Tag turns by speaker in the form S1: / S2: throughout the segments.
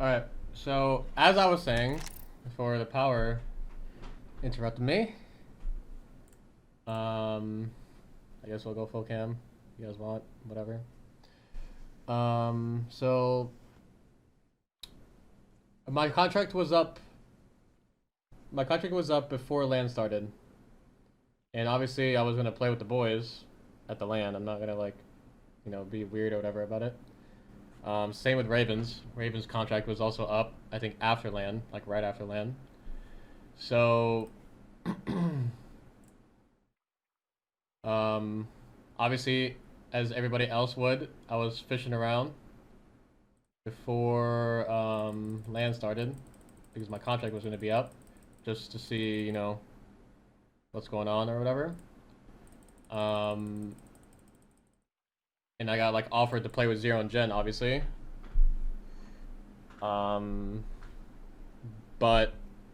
S1: Alright, so as I was saying before the power interrupted me, I guess we'll go full cam. You guys want, whatever. So my contract was up. My contract was up before LAN started, and obviously I was gonna play with the boys at the LAN. I'm not gonna be weird or whatever about it. Same with Ravens. Ravens' contract was also up, I think, after LAN, like right after LAN. So, um, obviously, as everybody else would, I was fishing around before LAN started because my contract was going to be up, just to see, what's going on or whatever. And I got like offered to play with Zero and Jen, obviously. But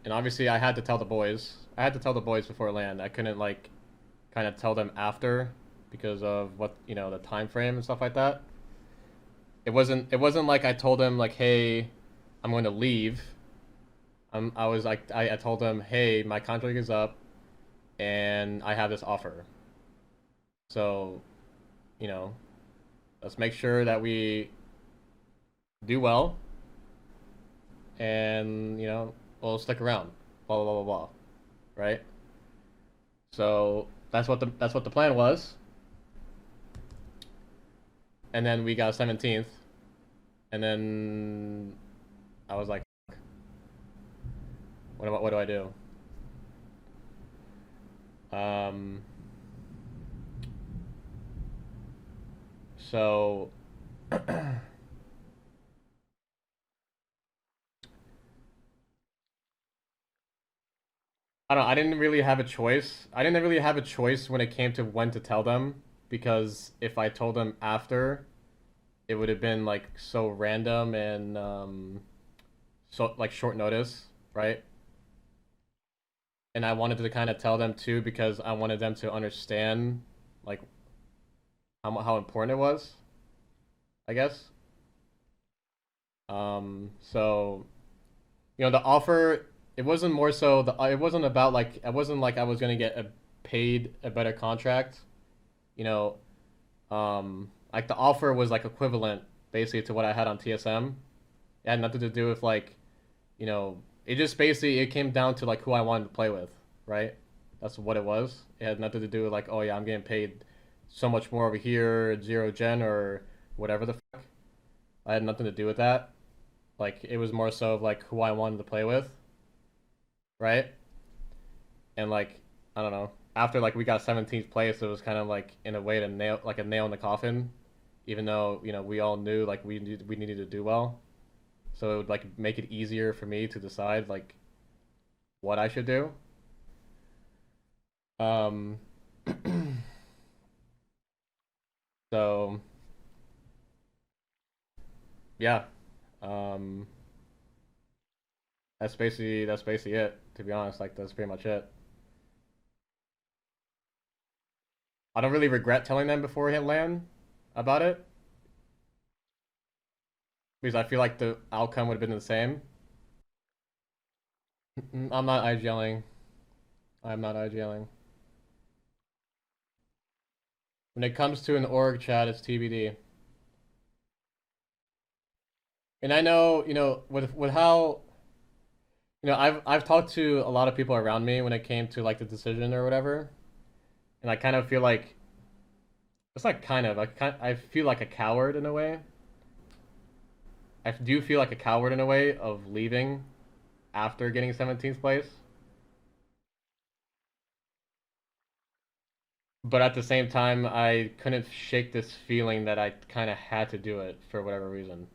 S1: and obviously I had to tell the boys. I had to tell the boys before LAN. I couldn't like kind of tell them after because of what the time frame and stuff like that. It wasn't like I told them like, hey, I'm going to leave. I was like I told them, hey, my contract is up, and I have this offer. So, you know, let's make sure that we do well, and we'll stick around. Blah blah blah blah blah. Right? So that's what the plan was. And then we got 17th, and then I was like, what do I do? Um, so I don't know, I didn't really have a choice. I didn't really have a choice when it came to when to tell them, because if I told them after, it would have been like so random and so like short notice, right? And I wanted to kind of tell them too because I wanted them to understand like how important it was, I guess. So the offer, it wasn't more so it wasn't about like it wasn't like I was gonna get paid a better contract, you know. Like the offer was like equivalent basically to what I had on TSM. It had nothing to do with like, it just basically it came down to like who I wanted to play with, right? That's what it was. It had nothing to do with like, oh yeah, I'm getting paid so much more over here, zero gen or whatever the fuck. I had nothing to do with that. Like it was more so of like who I wanted to play with, right? And like I don't know. After like we got 17th place, it was kind of like in a way to nail like a nail in the coffin, even though we all knew like we needed to do well. So it would like make it easier for me to decide like what I should do. Um, so yeah, um, that's basically it. To be honest, like that's pretty much it. I don't really regret telling them before we hit land about it because I feel like the outcome would have been the same. I'm not IGLing. I'm not IGLing. When it comes to an org chat, it's TBD. And I know, with how, I've talked to a lot of people around me when it came to like the decision or whatever, and I kind of feel like it's not kind of I feel like a coward in a way. I do feel like a coward in a way of leaving after getting 17th place, but at the same time, I couldn't shake this feeling that I kind of had to do it for whatever reason.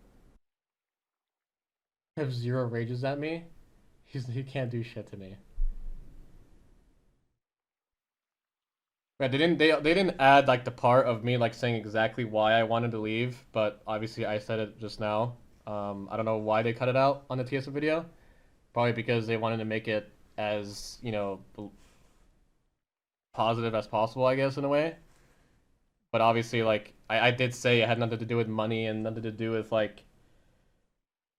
S1: If Zero rages at me, he can't do shit to me. Right, they didn't add like the part of me like saying exactly why I wanted to leave, but obviously I said it just now. I don't know why they cut it out on the TSM video. Probably because they wanted to make it as positive as possible, I guess, in a way. But obviously, like I did say, it had nothing to do with money and nothing to do with like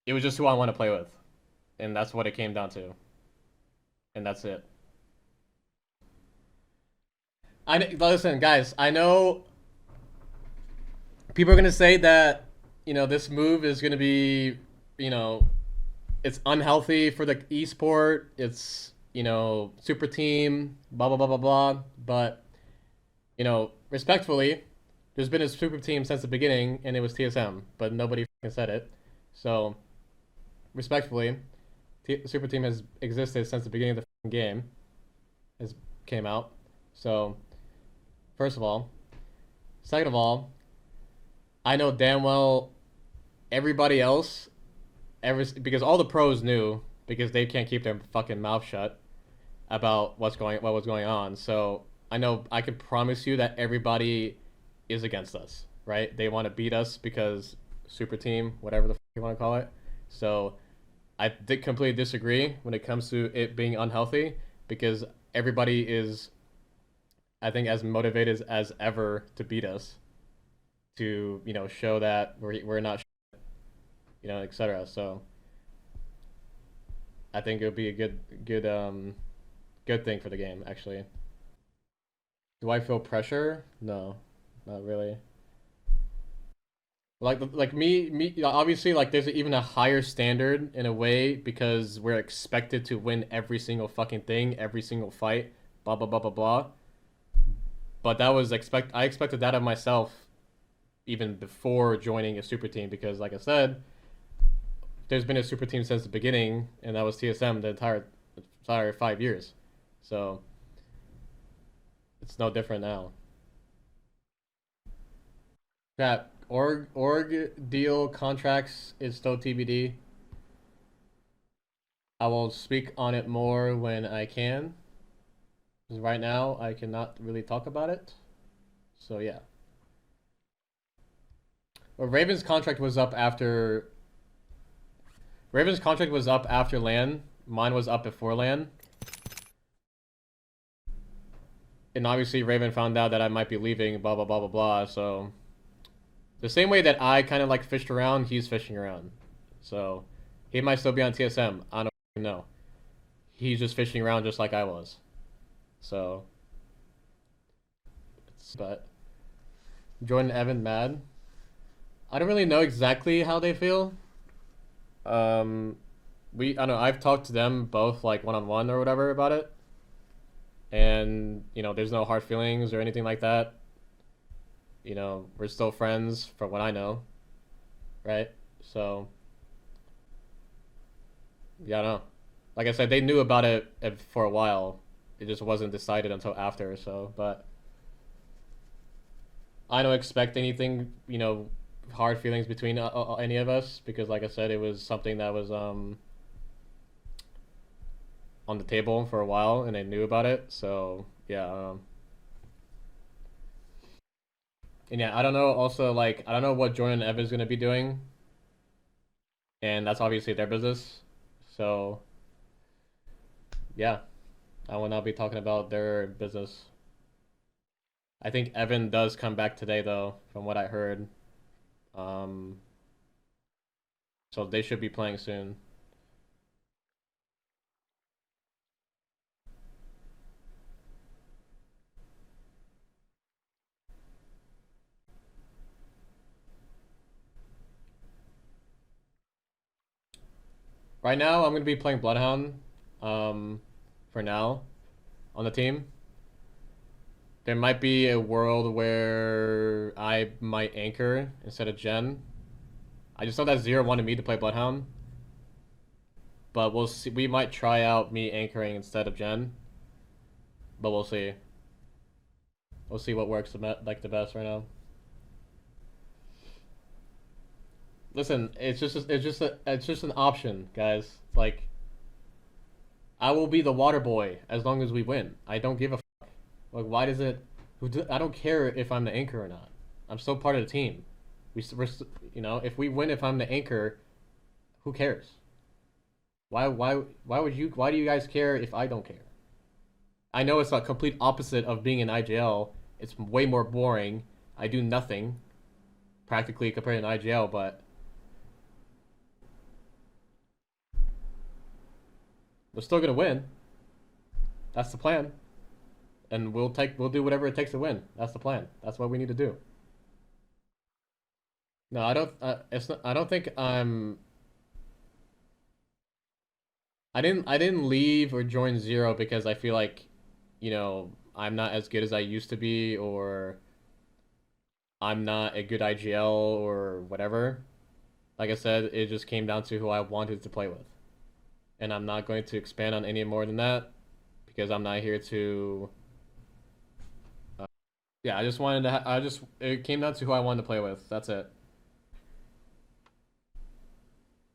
S1: It was just who I want to play with, and that's what it came down to, and that's it. Listen, guys. I know people are gonna say that this move is gonna be you know it's unhealthy for the esport. It's super team, blah blah blah blah blah. But respectfully, there's been a super team since the beginning, and it was TSM, but nobody said it. So respectfully, super team has existed since the beginning of the game. Has came out. So first of all, second of all, I know damn well everybody else, because all the pros knew because they can't keep their fucking mouth shut about what was going on. So I know I can promise you that everybody is against us, right? They want to beat us because super team, whatever the fuck you want to call it. So I did completely disagree when it comes to it being unhealthy because everybody is, I think, as motivated as ever to beat us, to show that we're not, etc. So I think it would be a good thing for the game, actually. Do I feel pressure? No, not really. Like me obviously, like there's even a higher standard in a way because we're expected to win every single fucking thing, every single fight, blah blah blah blah blah. But I expected that of myself even before joining a super team because, like I said, there's been a super team since the beginning, and that was TSM the entire 5 years. So it's no different now. That org deal contracts is still TBD. I will speak on it more when I can. Because right now I cannot really talk about it. So yeah. Well, Raven's contract was up after LAN. Mine was up before LAN. And obviously Raven found out that I might be leaving, blah blah blah blah blah. So the same way that I kind of like fished around, he's fishing around. So he might still be on TSM. I don't know. He's just fishing around just like I was. So, but Jordan Evan mad. I don't really know exactly how they feel. I don't know. I've talked to them both like one on one or whatever about it, and there's no hard feelings or anything like that. We're still friends from what I know, right? So, yeah, I don't know. Like I said, they knew about it for a while. It just wasn't decided until after. So, but I don't expect anything, hard feelings between any of us because, like I said, it was something that was on the table for a while, and they knew about it. So yeah, and yeah, I don't know. Also, like I don't know what Jordan and Evan's gonna be doing, and that's obviously their business. So yeah, I will not be talking about their business. I think Evan does come back today, though, from what I heard. Um, so they should be playing soon. Right now, I'm gonna be playing Bloodhound. For now, on the team. There might be a world where I might anchor instead of Jen. I just know that Zero wanted me to play Bloodhound, but we'll see. We might try out me anchoring instead of Jen, but we'll see. We'll see what works the best right now. Listen, it's just an option, guys. Like I will be the water boy as long as we win. I don't give a fuck. Like why does it? I don't care if I'm the anchor or not. I'm still part of the team. We're if we win, if I'm the anchor, who cares? Why do you guys care if I don't care? I know it's a complete opposite of being an IGL. It's way more boring. I do nothing practically compared to an IGL, but We're still gonna win. That's the plan, and we'll do whatever it takes to win. That's the plan. That's what we need to do. No, I don't. It's not. I don't think I'm. I didn't leave or join Zero because I feel like, I'm not as good as I used to be, or I'm not a good IGL or whatever. Like I said, it just came down to who I wanted to play with, and I'm not going to expand on any more than that because I'm not here to. Yeah, I just wanted to. It came down to who I wanted to play with. That's it.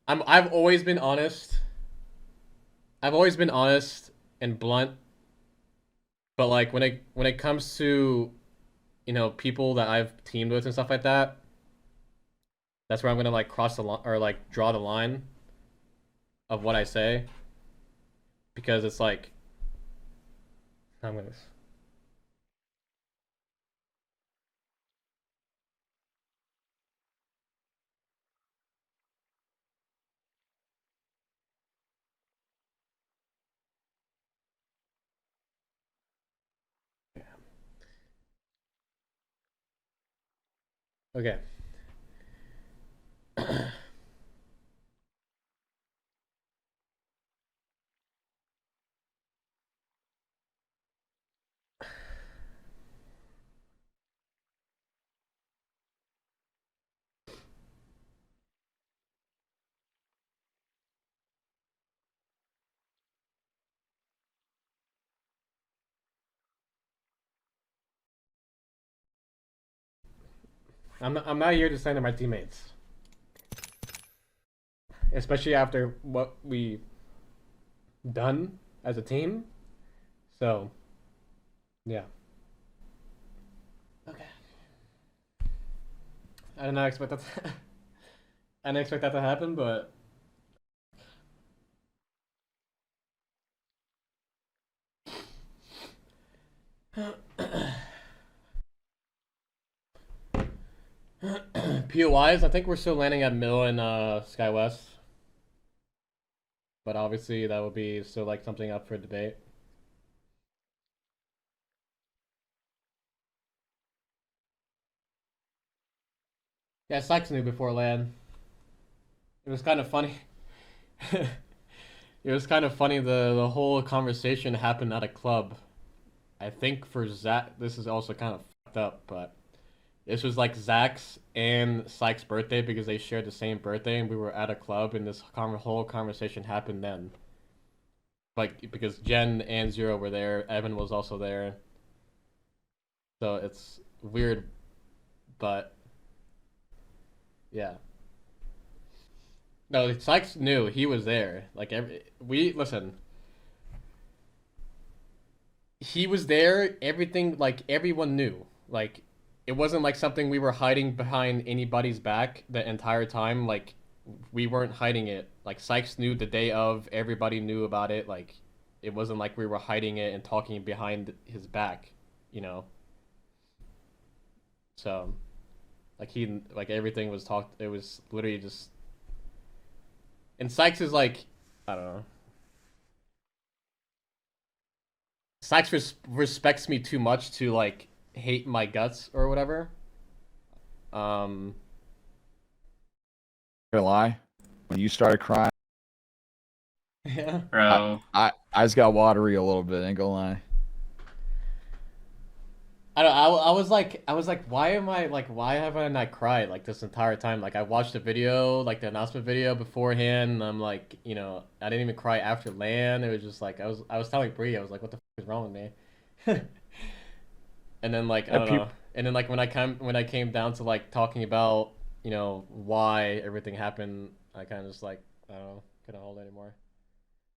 S1: I've always been honest. I've always been honest and blunt, but like when it comes to, people that I've teamed with and stuff like that, that's where I'm gonna like cross the line or like draw the line of what I say, because it's like I'm gonna. Okay. I'm not here to slander my teammates, especially after what we done as a team. So yeah. Okay. I did not expect that. I didn't expect that to happen, but POIs, I think we're still landing at Mill and SkyWest, but obviously that would be still like something up for debate. Yeah, Sykes knew before land. It was kind of funny. It was kind of funny. The whole conversation happened at a club. I think for Zach, this is also kind of fucked up, but this was like Zach's and Sykes' birthday because they shared the same birthday, and we were at a club, and this whole conversation happened then. Like because Jen and Zero were there, Evan was also there, so it's weird, but yeah. No, Sykes knew he was there. Like we listen. He was there. Everything like everyone knew. Like it wasn't like something we were hiding behind anybody's back the entire time. Like we weren't hiding it. Like Sykes knew the day of. Everybody knew about it. Like it wasn't like we were hiding it and talking behind his back. You know. So like everything was talked. It was literally just. And Sykes is like, I don't know. Sykes respects me too much to like hate my guts or whatever. Um,
S2: Gonna lie, when you started crying,
S1: yeah.
S2: I,
S3: Bro,
S2: I just got watery a little bit. Ain't gonna lie.
S1: I don't. I was like, why haven't I not cried like this entire time? Like I watched the video, like the announcement video beforehand. And I'm like, I didn't even cry after LAN. It was just like I was telling Bree, I was like, what the is wrong with me? And then like I
S2: Yeah,
S1: don't know. And then like when I came down to like talking about why everything happened, I kind of just like I don't know, couldn't hold it anymore.